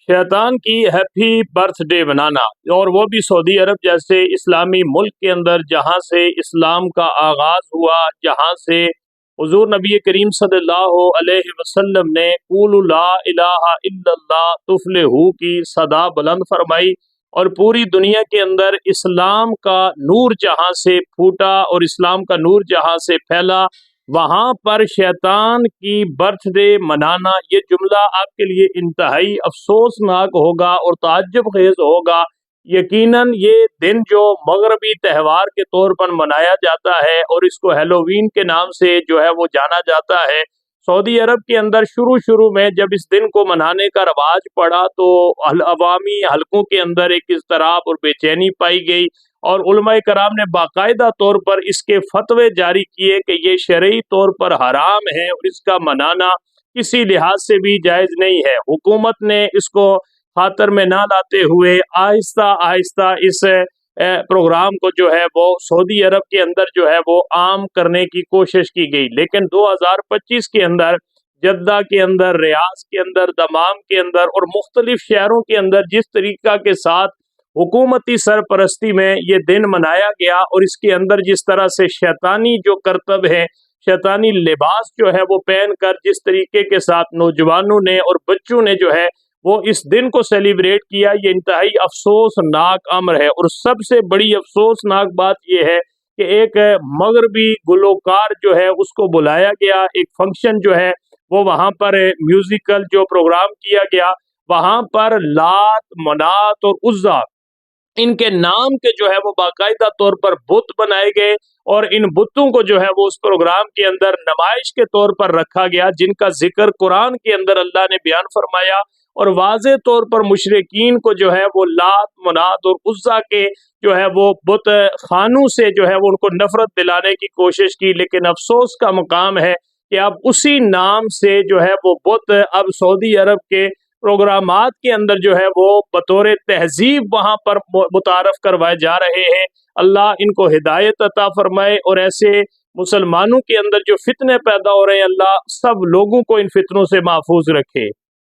शैतान की happy birthday मनाना, और वो भी सऊदी अरब जैसे इस्लामी मुल्क के अंदर जहाँ से इस्लाम का आगाज़ हुआ, जहाँ से हुजूर नबी करीम सल्लल्लाहु अलैहि वसल्लम ने क़ूलू ला इलाहा इल्लल्लाह तुफ़्लिहू की सदा बुलंद फरमाई, और पूरी दुनिया के अंदर इस्लाम का नूर जहाँ से फूटा और इस्लाम का नूर जहाँ से फैला, वहाँ पर शैतान की बर्थडे मनाना, ये जुमला आपके लिए इंतहाई अफसोसनाक होगा और ताज्जुब खेज होगा। यकीनन ये दिन जो मगरबी त्यौहार के तौर पर मनाया जाता है और इसको हैलोवीन के नाम से जो है वो जाना जाता है, सऊदी अरब के अंदर शुरू में जब इस दिन को मनाने का रवाज पड़ा तो अवामी हलकों के अंदर एक इज़्तिराब और बेचैनी पाई गई, और उलमाए कराम ने बाकायदा तौर पर इसके फतवे जारी किए कि ये शरई तौर पर हराम है और इसका मनाना किसी लिहाज से भी जायज़ नहीं है। हुकूमत ने इसको खातर में ना लाते हुए आहिस्ता आहिस्ता इस प्रोग्राम को जो है वो सऊदी अरब के अंदर जो है वो आम करने की कोशिश की गई, लेकिन 2025 के अंदर जद्दा के अंदर, रियाज के अंदर, दमाम के अंदर और मुख्तलिफ शहरों के अंदर जिस तरीका के साथ हुकूमती सरपरस्ती में ये दिन मनाया गया और इसके अंदर जिस तरह से शैतानी जो करतब है, शैतानी लिबास जो है वो पहन कर जिस तरीके के साथ नौजवानों ने और बच्चों ने जो है वो इस दिन को सेलिब्रेट किया, ये इंतहाई अफसोसनाक अमर है। और सबसे बड़ी अफसोसनाक बात यह है कि एक मगरबी गुलकार जो है उसको बुलाया गया, एक फंक्शन जो है वो वहाँ पर म्यूजिकल जो प्रोग्राम किया गया, वहाँ पर लात, मनात और उज़्ज़ा इनके नाम के जो है वो बाकायदा तौर पर बुत बनाए गए, और इन बुतों को जो है वो उस प्रोग्राम के अंदर नुमाइश के तौर पर रखा गया, जिनका जिक्र कुरान के अंदर अल्लाह ने बयान फरमाया, और वाज़े तौर पर मुशरिकीन को जो है वो लात, मनात और उज़्ज़ा के जो है वो बुत खानों से जो है वो उनको नफरत दिलाने की कोशिश की। लेकिन अफसोस का मुकाम है कि अब उसी नाम से जो है वो बुत अब सऊदी अरब के प्रोग्रामात के अंदर जो है वो बतौर तहजीब वहाँ पर मुतारफ करवाए जा रहे हैं। अल्लाह इनको हिदायत अता फरमाए, और ऐसे मुसलमानों के अंदर जो फितने पैदा हो रहे हैं, अल्लाह सब लोगों को इन फितनों से महफूज रखे।